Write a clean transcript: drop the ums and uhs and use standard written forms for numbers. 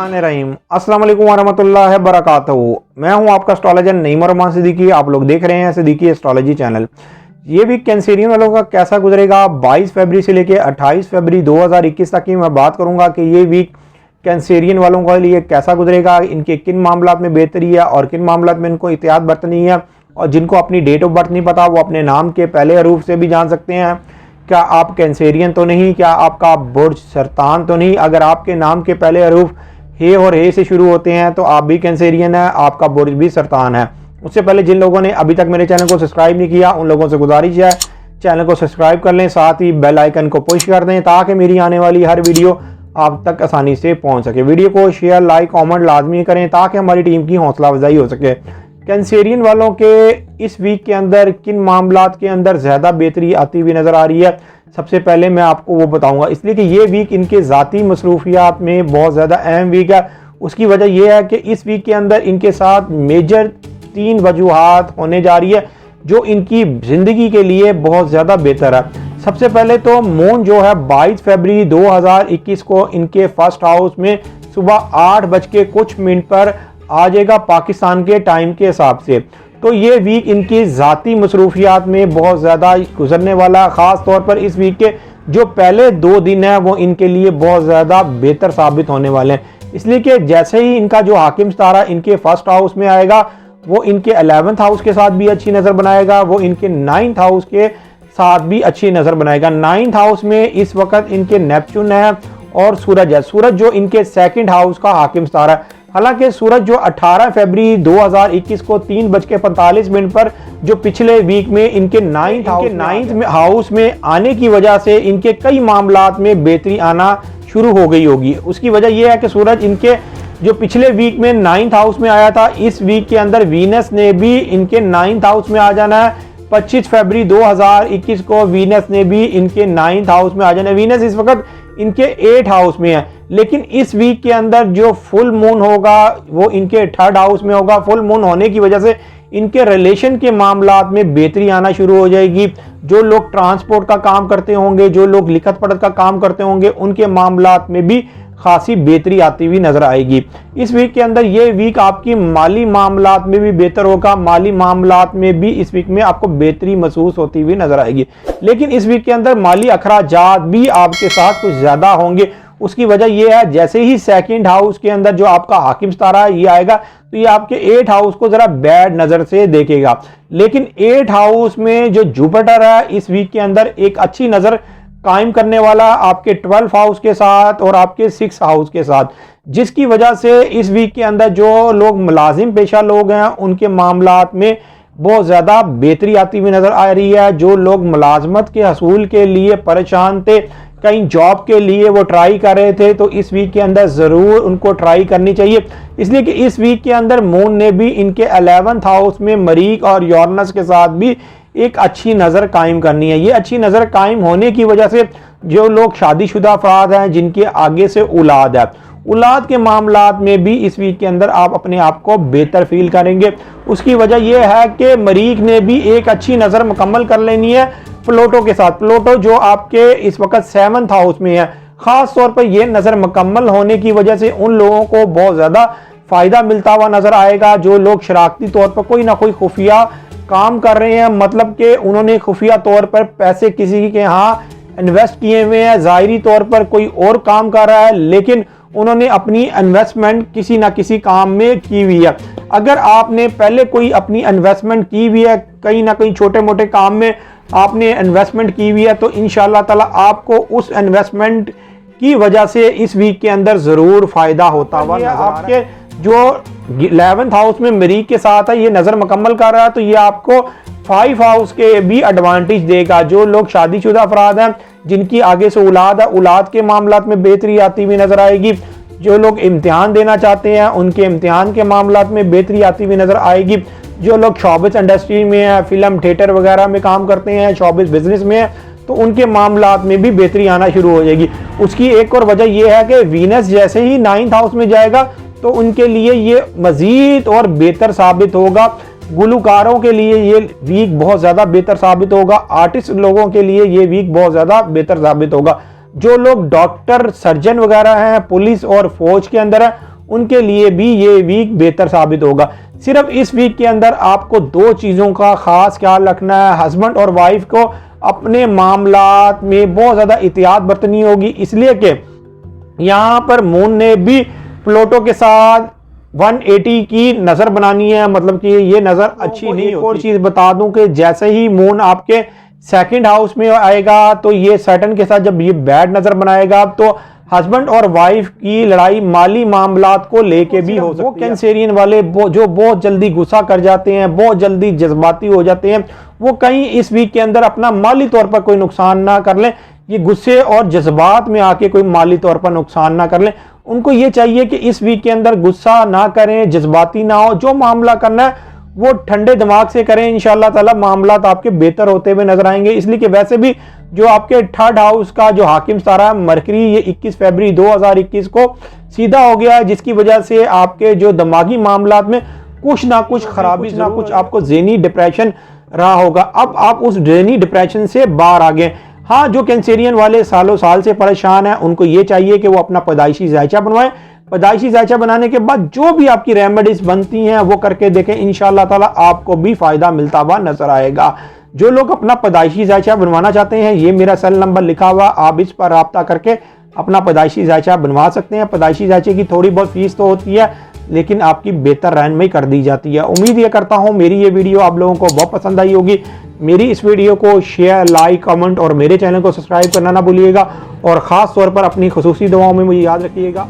बिस्मिल्लाहिर्रहमानिर्रहीम। अस्सलाम वालेकुम वरहमतुल्लाहि वबरकातुहू। मैं हूं आपका एस्ट्रोलॉजर नईम रहमान सिद्दीकी। आप लोग देख रहे हैं सिद्दीकी एस्ट्रोलॉजी चैनल। ये वीक कैंसेरियन वालों का कैसा गुजरेगा 22 फरवरी से लेकर 28 फरवरी 2021 तक की मैं बात करूंगा कि ये वीक कैंसेरियन वालों के लिए कैसा गुजरेगा, इनके किन मामलात में बेहतरी है और किन मामलात में इनको एहतियात बरतनी है। और जिनको अपनी डेट ऑफ बर्थ नहीं पता वो अपने नाम के पहले हरूफ से भी जान सकते हैं क्या आप कैंसेरियन तो नहीं, क्या आपका बुर्ज सरतान तो नहीं। अगर आपके नाम के पहले हरूफ हे और हे से शुरू होते हैं तो आप भी कैंसेरियन है, आपका बुर्ज भी सरतान है। उससे पहले जिन लोगों ने अभी तक मेरे चैनल को सब्सक्राइब नहीं किया उन लोगों से गुजारिश है चैनल को सब्सक्राइब कर लें, साथ ही बेल आइकन को पुश कर दें ताकि मेरी आने वाली हर वीडियो आप तक आसानी से पहुंच सके। वीडियो को शेयर लाइक कमेंट लाजमी करें ताकि हमारी टीम की हौसला अफजाई हो सके। कैंसेरियन वालों के इस वीक के अंदर किन मामलात के अंदर ज़्यादा बेहतरी आती हुई नज़र आ रही है, सबसे पहले मैं आपको वो बताऊंगा, इसलिए कि ये वीक इनके ज़ाती मसरूफियात में बहुत ज़्यादा अहम वीक है। उसकी वजह यह है कि इस वीक के अंदर इनके साथ मेजर 3 वजूहात होने जा रही है जो इनकी ज़िंदगी के लिए बहुत ज़्यादा बेहतर है। सबसे पहले तो मून जो है 22 फरवरी 2021 को इनके फर्स्ट हाउस में सुबह 8:00 पर आ जाएगा पाकिस्तान के टाइम के हिसाब से। तो ये वीक इनकी ज़ाती मसरूफियात में बहुत ज़्यादा गुजरने वाला, ख़ास तौर पर इस वीक के जो पहले 2 दिन हैं वो इनके लिए बहुत ज़्यादा बेहतर साबित होने वाले हैं। इसलिए कि जैसे ही इनका जो हाकिम सितारा इनके फर्स्ट हाउस में आएगा वो इनके 11th हाउस के साथ भी अच्छी नज़र बनाएगा, वो इनके 9th हाउस के साथ भी अच्छी नज़र बनाएगा। 9th हाउस में इस वक्त इनके नेपच्यून है और सूरज है। सूरज जो इनके 2nd हाउस का हाकिम सितारा है। हालांकि सूरज जो 18 फरवरी 2021 को 3:45 पर जो पिछले वीक में इनके 9th हाउस में आने की वजह से इनके कई मामलात में बेहतरी आना शुरू हो गई होगी। उसकी वजह यह है कि सूरज इनके जो पिछले वीक में 9th हाउस में आया था, इस वीक के अंदर वीनस ने भी इनके 9th हाउस में आ जाना है। 25 फरवरी 2021 को वीनस ने भी इनके 9th हाउस में आ जाना है। वीनस इस वक्त इनके 8th हाउस में है, लेकिन इस वीक के अंदर जो फुल मून होगा वो इनके 3rd हाउस में होगा। फुल मून होने की वजह से इनके रिलेशन के मामलात में बेहतरी आना शुरू हो जाएगी। जो लोग ट्रांसपोर्ट का काम करते होंगे, जो लोग लिखत पढ़त का काम करते होंगे, उनके मामलात में भी खासी बेहतरी आती हुई नजर आएगी। इस वीक के अंदर ये वीक आपकी माली मामलात में भी बेहतर होगा। माली मामलात में भी इस वीक में आपको बेहतरी महसूस होती हुई नजर आएगी। लेकिन इस वीक के अंदर माली अखराजात भी आपके साथ कुछ ज्यादा होंगे। उसकी वजह यह है जैसे ही 2nd हाउस के अंदर जो आपका हाकिम सितारा है ये आएगा तो ये आपके 8th हाउस को जरा बैड नजर से देखेगा। लेकिन 8th हाउस में जो जुपिटर है इस वीक के अंदर एक अच्छी नजर कायम करने वाला आपके 12th हाउस के साथ और आपके 6th हाउस के साथ, जिसकी वजह से इस वीक के अंदर जो लोग मुलाजिम पेशा लोग हैं उनके मामलात में बहुत ज़्यादा बेहतरी आती हुई नज़र आ रही है। जो लोग मुलाजमत के हसूल के लिए परेशान थे, कहीं जॉब के लिए वो ट्राई कर रहे थे, तो इस वीक के अंदर ज़रूर उनको ट्राई करनी चाहिए। इसलिए कि इस वीक के अंदर मून ने भी इनके 11th हाउस में मरीख और यूरेनस के साथ भी एक अच्छी नज़र कायम करनी है। ये अच्छी नज़र कायम होने की वजह से जो लोग शादीशुदा अफराद हैं जिनके आगे से औलाद है, औलाद के मामलात में भी इस वीक के अंदर आप अपने आप को बेहतर फील करेंगे। उसकी वजह यह है कि मरीख ने भी एक अच्छी नज़र मुकम्मल कर लेनी है प्लूटो के साथ। प्लूटो जो आपके इस वक्त 7th हाउस में है, ख़ास तौर पर यह नज़र मुकम्मल होने की वजह से उन लोगों को बहुत ज़्यादा फ़ायदा मिलता हुआ नज़र आएगा जो लोग शरारती तौर पर कोई ना कोई खुफिया काम कर रहे हैं, मतलब कि उन्होंने खुफिया तौर पर पैसे किसी के यहाँ इन्वेस्ट किए हुए हैं, ज़ाहिरी तौर पर कोई और काम कर रहा है लेकिन उन्होंने अपनी इन्वेस्टमेंट किसी ना किसी काम में की हुई है। अगर आपने पहले कोई अपनी इन्वेस्टमेंट की हुई है, कहीं ना कहीं छोटे मोटे काम में आपने इन्वेस्टमेंट की हुई है, तो इंशाल्लाह ताला आपको उस इन्वेस्टमेंट की वजह से इस वीक के अंदर ज़रूर फ़ायदा होता हुआ आपके जो 11th हाउस में मरीख के साथ है ये नज़र मुकम्मल कर रहा है तो ये आपको 5 हाउस के भी एडवांटेज देगा। जो लोग शादीशुदा अफराद हैं जिनकी आगे से औलाद है, औलाद के मामलात में बेहतरी आती हुई नज़र आएगी। जो लोग इम्तिहान देना चाहते हैं उनके इम्तिहान के मामलात में बेहतरी आती हुई नज़र आएगी। जो लोग शोबिस इंडस्ट्री में है, फिल्म थिएटर वगैरह में काम करते हैं, शोबिस बिजनेस में है, तो उनके मामलात में भी बेहतरी आना शुरू हो जाएगी। उसकी एक और वजह यह है कि वीनस जैसे ही 9th हाउस में जाएगा तो उनके लिए ये मज़ीद और बेहतर साबित होगा। गुलकारों के लिए ये वीक बहुत ज़्यादा बेहतर साबित होगा। आर्टिस्ट लोगों के लिए ये वीक बहुत ज़्यादा बेहतर साबित होगा। जो लोग डॉक्टर सर्जन वगैरह हैं, पुलिस और फौज के अंदर हैं, उनके लिए भी ये वीक बेहतर साबित होगा। सिर्फ इस वीक के अंदर आपको 2 चीज़ों का खास ख्याल रखना है। हस्बैंड और वाइफ को अपने मामलात में बहुत ज़्यादा एहतियात बरतनी होगी, इसलिए कि यहाँ पर मून ने भी प्लूटो के साथ 180 की नज़र बनानी है, मतलब कि ये नज़र अच्छी नहीं होती। और चीज़ बता दूं कि जैसे ही मून आपके सेकंड हाउस में आएगा तो ये सैटर्न के साथ जब ये बैड नज़र बनाएगा तो हस्बैंड और वाइफ की लड़ाई माली मामलात को लेके भी हो सकती है। वो कैंसेरियन वाले जो बहुत जल्दी गुस्सा कर जाते हैं, बहुत जल्दी जज्बाती हो जाते हैं, वो कहीं इस वीक के अंदर अपना माली तौर पर कोई नुकसान ना कर लें। ये गुस्से और जज्बात में आके कोई माली तौर पर नुकसान ना कर लें। उनको ये चाहिए कि इस वीक के अंदर गुस्सा ना करें, जज्बाती ना हो, जो मामला करना है वो ठंडे दिमाग से करें। इंशाअल्लाह ताला मामलात आपके बेहतर होते हुए नजर आएंगे। इसलिए कि वैसे भी जो आपके थर्ड हाउस का जो हाकिम सितारा मरकरी ये 21 फरवरी 2021 को सीधा हो गया है, जिसकी वजह से आपके जो दिमागी मामलात में कुछ ना कुछ खराबी, ना कुछ आपको ज़हनी डिप्रेशन रहा होगा। अब आप उस ज़हनी डिप्रेशन से बाहर आ गए। हाँ, जो कैंसेरियन वाले सालों साल से परेशान हैं उनको ये चाहिए कि वो अपना पैदाइशी जायचा बनवाएं। पैदाइशी जायचा बनाने के बाद जो भी आपकी रेमेडीज बनती हैं वो करके देखें, इंशाअल्लाह ताला आपको भी फायदा मिलता हुआ नजर आएगा। जो लोग अपना पैदाइशी जायचा बनवाना चाहते हैं, ये मेरा सेल नंबर लिखा हुआ, आप इस पर राब्ता करके अपना पैदाइशी जायचा बनवा सकते हैं। पैदाइशी जायचे की थोड़ी बहुत फीस तो होती है, लेकिन आपकी बेहतर रहनुमाई कर दी जाती है। उम्मीद ये करता हूँ मेरी ये वीडियो आप लोगों को बहुत पसंद आई होगी। मेरी इस वीडियो को शेयर, लाइक, कमेंट और मेरे चैनल को सब्सक्राइब करना ना भूलिएगा। और ख़ास तौर पर अपनी खुसूसी दुआओं में मुझे याद रखिएगा।